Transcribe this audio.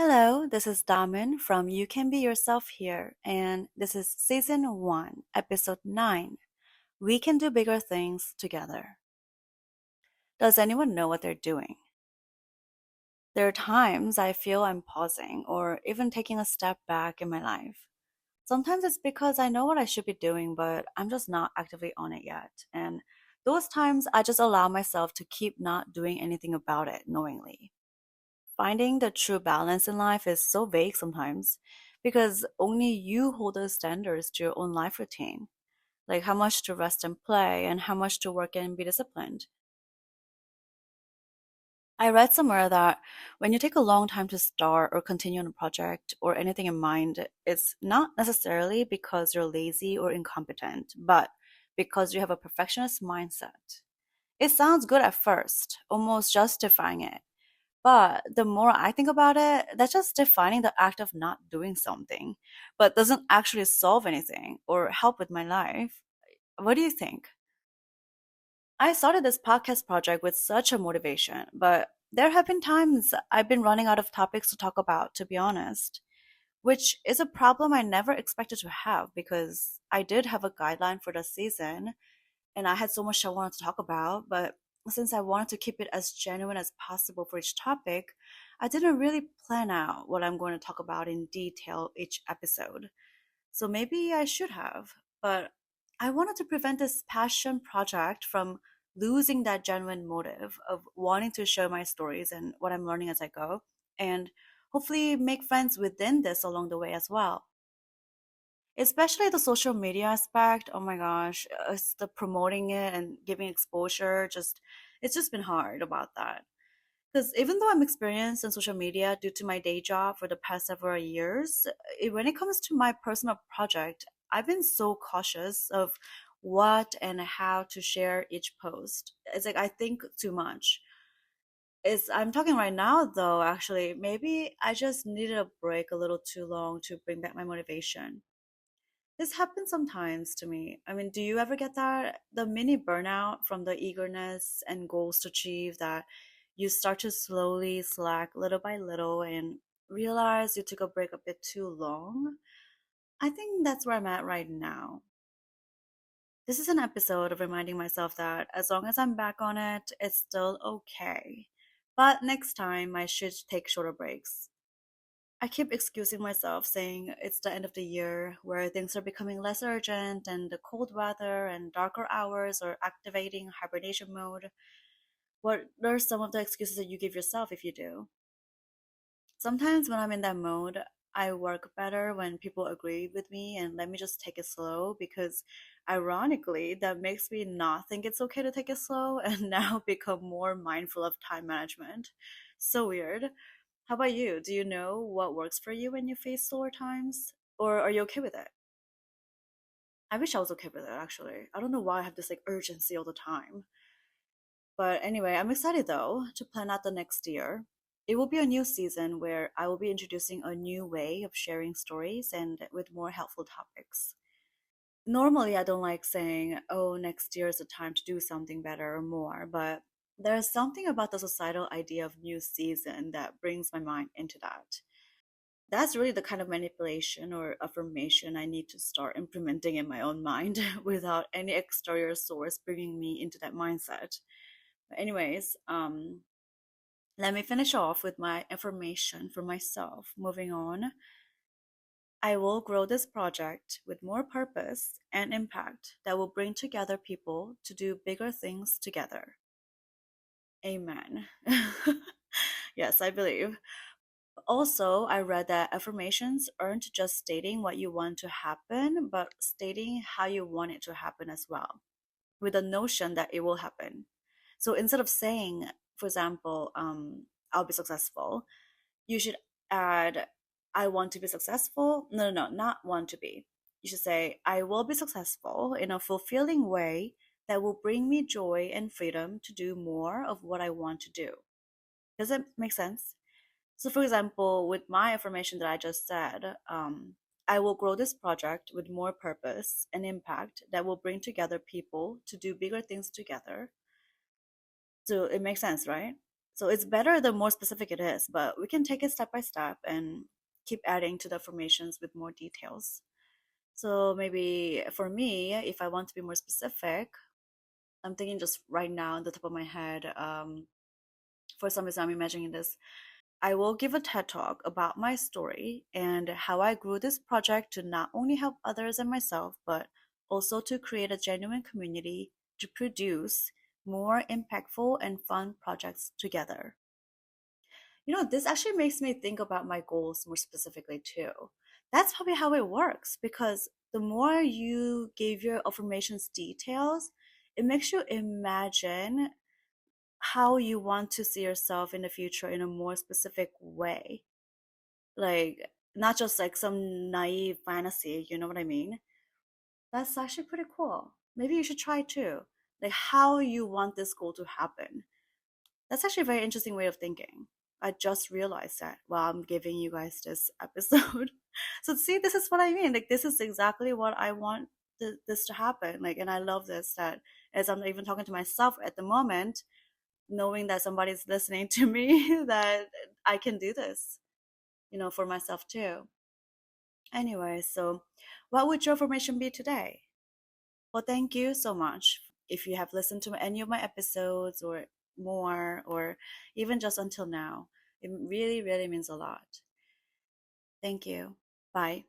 Hello, this is Damin from You Can Be Yourself here, and this is Season 1, Episode 9. We can do bigger things together. Does anyone know what they're doing? There are times I feel I'm pausing or even taking a step back in my life. Sometimes it's because I know what I should be doing, but I'm just not actively on it yet. And those times I just allow myself to keep not doing anything about it knowingly. Finding the true balance in life is so vague sometimes because only you hold those standards to your own life routine, like how much to rest and play and how much to work and be disciplined. I read somewhere that when you take a long time to start or continue on a project or anything in mind, it's not necessarily because you're lazy or incompetent, but because you have a perfectionist mindset. It sounds good at first, almost justifying it. But the more I think about it, that's just defining the act of not doing something, but doesn't actually solve anything or help with my life. What do you think? I started this podcast project with such a motivation, but there have been times I've been running out of topics to talk about, to be honest, which is a problem I never expected to have because I did have a guideline for the season and I had so much I wanted to talk about, but since I wanted to keep it as genuine as possible for each topic, I didn't really plan out what I'm going to talk about in detail each episode. So maybe I should have, but I wanted to prevent this passion project from losing that genuine motive of wanting to share my stories and what I'm learning as I go, and hopefully make friends within this along the way as well. Especially the social media aspect, oh my gosh, it's the promoting it and giving exposure, just it's just been hard about that. Because even though I'm experienced in social media due to my day job for the past several years, when it comes to my personal project, I've been so cautious of what and how to share each post. It's like I think too much. I'm talking right now though, actually, maybe I just needed a break a little too long to bring back my motivation. This happens sometimes to me. I mean, do you ever get that? The mini burnout from the eagerness and goals to achieve that you start to slowly slack little by little and realize you took a break a bit too long? I think that's where I'm at right now. This is an episode of reminding myself that as long as I'm back on it, it's still okay. But next time, I should take shorter breaks. I keep excusing myself, saying it's the end of the year where things are becoming less urgent and the cold weather and darker hours are activating hibernation mode. What are some of the excuses that you give yourself if you do? Sometimes when I'm in that mode, I work better when people agree with me and let me just take it slow because ironically, that makes me not think it's okay to take it slow and now become more mindful of time management. So weird. How about you? Do you know what works for you when you face slower times? Or are you okay with it? I wish I was okay with it, actually. I don't know why I have this like urgency all the time. But anyway, I'm excited though to plan out the next year. It will be a new season where I will be introducing a new way of sharing stories and with more helpful topics. Normally, I don't like saying, oh, next year is the time to do something better or more, but there's something about the societal idea of new season that brings my mind into that. That's really the kind of manipulation or affirmation I need to start implementing in my own mind without any exterior source bringing me into that mindset. But anyways, let me finish off with my affirmation for myself. Moving on, I will grow this project with more purpose and impact that will bring together people to do bigger things together. Amen. Yes, I believe. Also, I read that affirmations aren't just stating what you want to happen, but stating how you want it to happen as well, with the notion that it will happen. So instead of saying, for example, I'll be successful, you should add, I want to be successful. No, no, no, not want to be. You should say, I will be successful in a fulfilling way that will bring me joy and freedom to do more of what I want to do. Does that make sense? So, for example, with my affirmation that I just said, I will grow this project with more purpose and impact that will bring together people to do bigger things together. So it makes sense, right? So it's better the more specific it is, but we can take it step by step and keep adding to the affirmations with more details. So maybe for me, if I want to be more specific, I'm thinking just right now on the top of my head, for some reason I'm imagining this. I will give a TED talk about my story and how I grew this project to not only help others and myself, but also to create a genuine community to produce more impactful and fun projects together. This actually makes me think about my goals more specifically too. That's probably how it works because the more you give your affirmations details, it makes you imagine how you want to see yourself in the future in a more specific way. Like, not just like some naive fantasy, you know what I mean? That's actually pretty cool. Maybe you should try too. Like, how you want this goal to happen. That's actually a very interesting way of thinking. I just realized that while I'm giving you guys this episode. So see, this is what I mean. Like this is exactly what I want this to happen. Like, and I love this that as I'm even talking to myself at the moment, knowing that somebody's listening to me, that I can do this, for myself too. Anyway, so what would your affirmation be today? Well, thank you so much. If you have listened to any of my episodes or more, or even just until now, it really, really means a lot. Thank you. Bye.